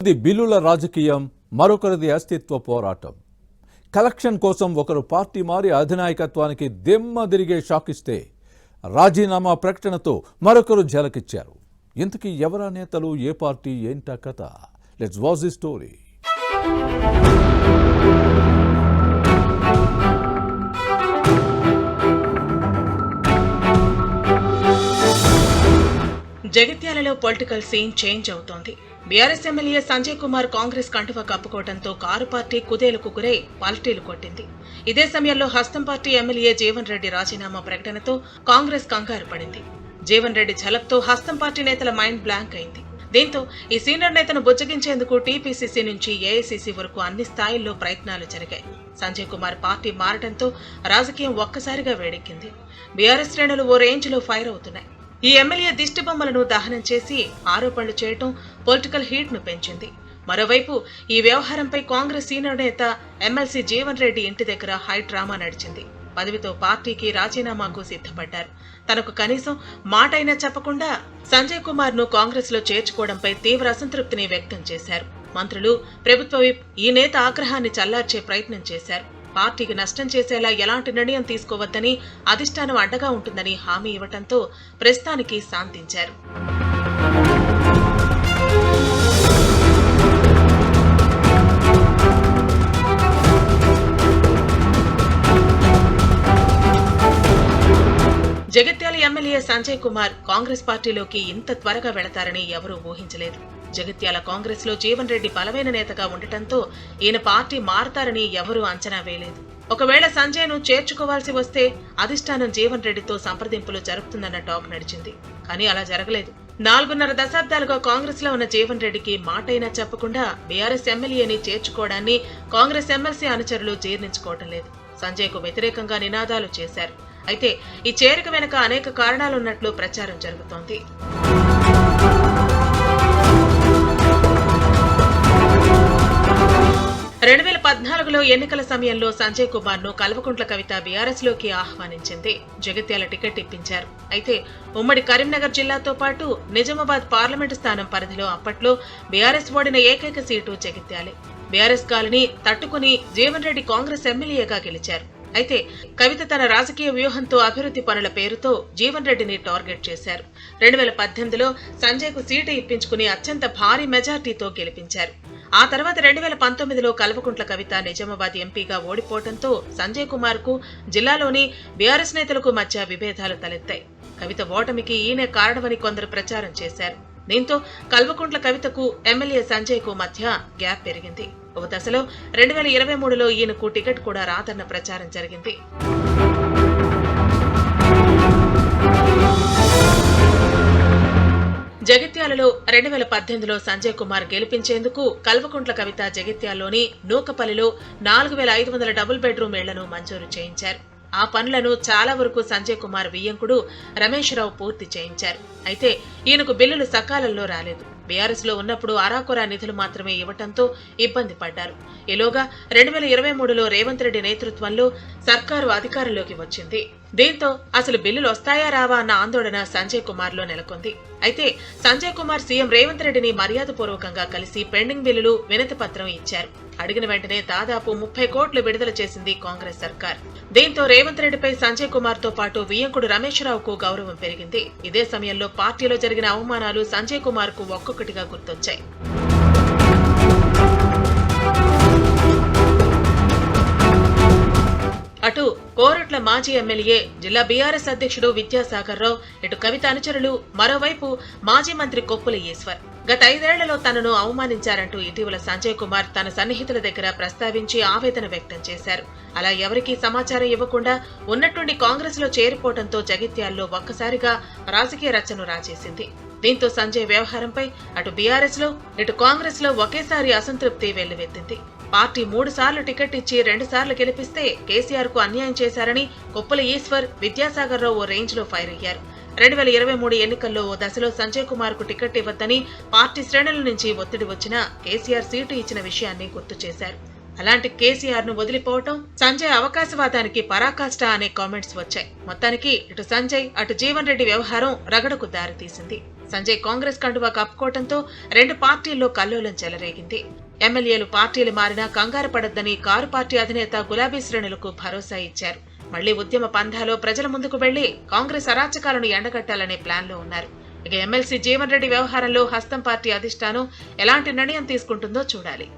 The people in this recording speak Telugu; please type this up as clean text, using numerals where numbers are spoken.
ఇది బిల్లుల రాజకీయం, మరొకరిది అస్తిత్వ పోరాటం. కలెక్షన్ కోసం ఒకరు పార్టీ మారి అధినాయకత్వానికి దిమ్మదిరిగే షాక్ ఇస్తే రాజీనామా ప్రకటనతో మరొకరు ఝలకిచ్చారు. ఇంతకీ ఎవరా నేతలు, ఏ పార్టీ, ఏంటా కథ? Let's watch the story. జగిత్యాలలో పొలిటికల్ సీన్ చేంజ్ అవుతోంది. బీఆర్ఎస్ ఎమ్మెల్యే సంజయ్ కుమార్ కాంగ్రెస్ కండువా కప్పుకోవడంతో కారు పార్టీ కుదేలుకు గురై పల్టీలు కొట్టింది. ఇదే సమయంలో హస్తం పార్టీ ఎమ్మెల్యే జీవన్ రెడ్డి రాజీనామా ప్రకటనతో కాంగ్రెస్ కంగారు పడింది. జీవన్ రెడ్డి ఝలక్తో హస్తం పార్టీ నేతల మైండ్ బ్లాంక్ అయింది. దీంతో ఈ సీనియర్ నేతను బుజ్జగించేందుకు టీపీసీసీ నుంచి ఏఐసీసీ వరకు అన్ని స్థాయిల్లో ప్రయత్నాలు జరిగాయి. సంజయ్ కుమార్ పార్టీ మారడంతో రాజకీయం ఒక్కసారిగా వేడెక్కింది. బీఆర్ఎస్ శ్రేణులు ఓ రేంజ్లో ఫైర్ అవుతున్నాయి. ఈ ఎమ్మెల్యే దిష్టి బొమ్మలను దహనం చేసి ఆరోపణలు చేయటం పొలిటికల్ హీట్ ను పెంచింది. మరోవైపు ఈ వ్యవహారంపై కాంగ్రెస్ సీనియర్ నేత ఎమ్మెల్సీ జీవన్ రెడ్డి ఇంటి దగ్గర హై డ్రామా నడిచింది. పదవితో పార్టీకి రాజీనామాకు సిద్ధపడ్డారు. తనకు కనీసం మాటైనా చెప్పకుండా సంజయ్ కుమార్ ను కాంగ్రెస్ లో చేర్చుకోవడంపై తీవ్ర అసంతృప్తిని వ్యక్తం చేశారు. మంత్రులు, ప్రభుత్వ విప్ ఈ నేత ఆగ్రహాన్ని చల్లార్చే ప్రయత్నం చేశారు. పార్టీకి నష్టం చేసేలా ఎలాంటి నిర్ణయం తీసుకోవద్దని, అధిష్టానం అండగా ఉంటుందని హామీ ఇవ్వడంతో ప్రస్తుతానికి శాంతించారు. జగిత్యాల ఎమ్మెల్యే సంజయ్ కుమార్ కాంగ్రెస్ పార్టీలోకి ఇంత త్వరగా వెళతారని ఎవరూ ఊహించలేదు. జగిత్యాల కాంగ్రెస్ లో జీవన్ రెడ్డి బలమైన నేతగా ఉండటంతో ఈయన పార్టీ మారతారని ఎవరూ అంచనా వేయలేదు. ఒకవేళ సంజయ్ ను చేర్చుకోవాల్సి వస్తే అధిష్టానం జీవన్ రెడ్డితో సంప్రదింపులు జరుపుతుందన్న టాక్ నడిచింది. కానీ అలా జరగలేదు. 4.5 దశాబ్దాలుగా కాంగ్రెస్ లో ఉన్న జీవన్ రెడ్డికి మాటైనా చెప్పకుండా బీఆర్ఎస్ ఎమ్మెల్యేని చేర్చుకోవడాన్ని కాంగ్రెస్ ఎమ్మెల్సీ అనుచరులు జీర్ణించుకోవటం లేదు. సంజయ్ కు వ్యతిరేకంగా నినాదాలు చేశారు. అయితే ఈ చేరిక వెనుక అనేక కారణాలున్నట్లు ప్రచారం జరుగుతోంది. రెండు 2014లో ఎన్నికల సమయంలో సంజయ్ కుమార్ ను కల్వకుంట్ల కవిత బీఆర్ఎస్ లోకి ఆహ్వానించింది. జగిత్యాల టికెట్ ఇప్పించారు. అయితే ఉమ్మడి కరీంనగర్ జిల్లాతో పాటు నిజామాబాద్ పార్లమెంటు స్థానం పరిధిలో అప్పట్లో బీఆర్ఎస్ ఓడిన ఏకైక సీటు జగిత్యాలే. బీఆర్ఎస్ గాలిని తట్టుకుని జీవన్ రెడ్డి కాంగ్రెస్ ఎమ్మెల్యేగా గెలిచారు. అయితే కవిత తన రాజకీయ వ్యూహంతో అభివృద్ధి పనుల పేరుతో జీవన్ రెడ్డిని టార్గెట్ చేశారు. 2018లో సంజయ్ కు సీటు ఇప్పించుకుని అత్యంత భారీ మెజార్టీతో గెలిపించారు. ఆ తర్వాత 2019లో కల్వకుంట్ల కవిత నిజామాబాద్ ఎంపీగా ఓడిపోవడంతో సంజయ్ కుమార్ కు జిల్లాలోని బీఆర్ఎస్ నేతలకు మధ్య విభేదాలు తలెత్తాయి. కవిత ఓటమికి ఈయనే కారణమని కొందరు ప్రచారం చేశారు. దీంతో కల్వకుంట్ల కవితకు ఎమ్మెల్యే సంజయ్ కు మధ్య గ్యాప్ పెరిగింది. ఓ దశలో 2023లో ఈయనకు టికెట్ కూడా రాదన్న ప్రచారం జరిగింది. జగిత్యాలలో 2018లో సంజయ్ కుమార్ గెలిపించేందుకు కల్వకుంట్ల కవిత జగిత్యాల్లోని నూకపల్లిలో 4500 డబుల్ బెడ్రూమ్ ఇళ్లను మంజూరు చేయించారు. ఆ పనులను చాలా వరకు సంజయ్ కుమార్ వియ్యంకుడు రమేష్ రావు పూర్తి చేయించారు. అయితే ఈయనకు బిల్లులు సకాలంలో రాలేదు. బీఆర్ఎస్ లో ఉన్నప్పుడు అరాకొరా నిధులు మాత్రమే ఇవ్వటంతో ఇబ్బంది పడ్డారు. ఈలోగా 2023లో రేవంత్ రెడ్డి నేతృత్వంలో సర్కారు అధికారంలోకి వచ్చింది. దీంతో అసలు బిల్లులు వస్తాయా రావా అన్న ఆందోళన సంజయ్ కుమార్ లో నెలకొంది. అయితే సంజయ్ కుమార్ సీఎం రేవంత్ రెడ్డిని మర్యాదపూర్వకంగా కలిసి పెండింగ్ బిల్లులు వినతి పత్రం ఇచ్చారు. అడిగిన వెంటనే దాదాపు 30 కోట్లు విడుదల చేసింది కాంగ్రెస్ సర్కార్. దీంతో రేవంత్ రెడ్డిపై సంజయ్ కుమార్ తో పాటు వియ్యంకుడు రమేష్ రావుకు గౌరవం పెరిగింది. ఇదే సమయంలో పార్టీలో జరిగిన అవమానాలు సంజయ్ కుమార్ కు ఒక్కొక్కటిగా గుర్తొచ్చాయి. అటు కోరట్ల మాజీ ఎమ్మెల్యే, జిల్లా బీఆర్ఎస్ అధ్యక్షుడు విద్యాసాగర్ రావు, ఇటు కవిత అనుచరులు, మరోవైపు మాజీ మంత్రి కొప్పుల ఈశ్వర్ గత 5 ఏళ్లలో తనను అవమానించారంటూ ఇటీవల సంజయ్ కుమార్ తన సన్నిహితుల దగ్గర ప్రస్తావించి ఆవేదన వ్యక్తం చేశారు. అలా ఎవరికీ సమాచారం ఇవ్వకుండా ఉన్నట్టుండి కాంగ్రెస్ లో చేరిపోవడంతో జగిత్యాల్లో ఒక్కసారిగా రాజకీయ రచ్చను రాజేసింది. దీంతో సంజయ్ వ్యవహారంపై అటు బీఆర్ఎస్ లో ఇటు కాంగ్రెస్ లో ఒకేసారి అసంతృప్తి వెల్లువెత్తింది. పార్టీ 3 సార్లు టికెట్ ఇచ్చి 2 సార్లు గెలిపిస్తే కేసీఆర్ కు అన్యాయం చేశారని కొప్పుల ఈశ్వర్, విద్యాసాగర్ రావు ఓ రేంజ్ లో ఫైర్ అయ్యారు. 2023 ఎన్నికల్లో ఓ దశలో సంజయ్ కుమార్ కు టికెట్ ఇవ్వద్దని పార్టీ శ్రేణుల నుంచి ఒత్తిడి వచ్చినా కేసీఆర్ సీటు ఇచ్చిన విషయాన్ని గుర్తు చేశారు. అలాంటి కేసీఆర్ ను వదిలిపోవటం సంజయ్ అవకాశవాదానికి పరాకాష్ట అనే కామెంట్స్ వచ్చాయి. మొత్తానికి ఇటు సంజయ్ అటు జీవన్ రెడ్డి వ్యవహారం రగడకు దారితీసింది. సంజయ్ కాంగ్రెస్ కండువా కప్పుకోవడంతో రెండు పార్టీల్లో కల్లోలం చెలరేగింది. ఎమ్మెల్యేలు పార్టీలు మారినా కంగారు పడొద్దని కారు పార్టీ అధినేత గులాబీ శ్రేణులకు భరోసా ఇచ్చారు. మళ్లీ ఉద్యమ పంథాలో ప్రజల ముందుకు వెళ్లి కాంగ్రెస్ అరాచకాలను ఎండగట్టాలనే ప్లాన్లో ఉన్నారు. ఇక ఎమ్మెల్సీ జీవన్ రెడ్డి వ్యవహారంలో హస్తం పార్టీ అధిష్టానం ఎలాంటి నిర్ణయం తీసుకుంటుందో చూడాలి.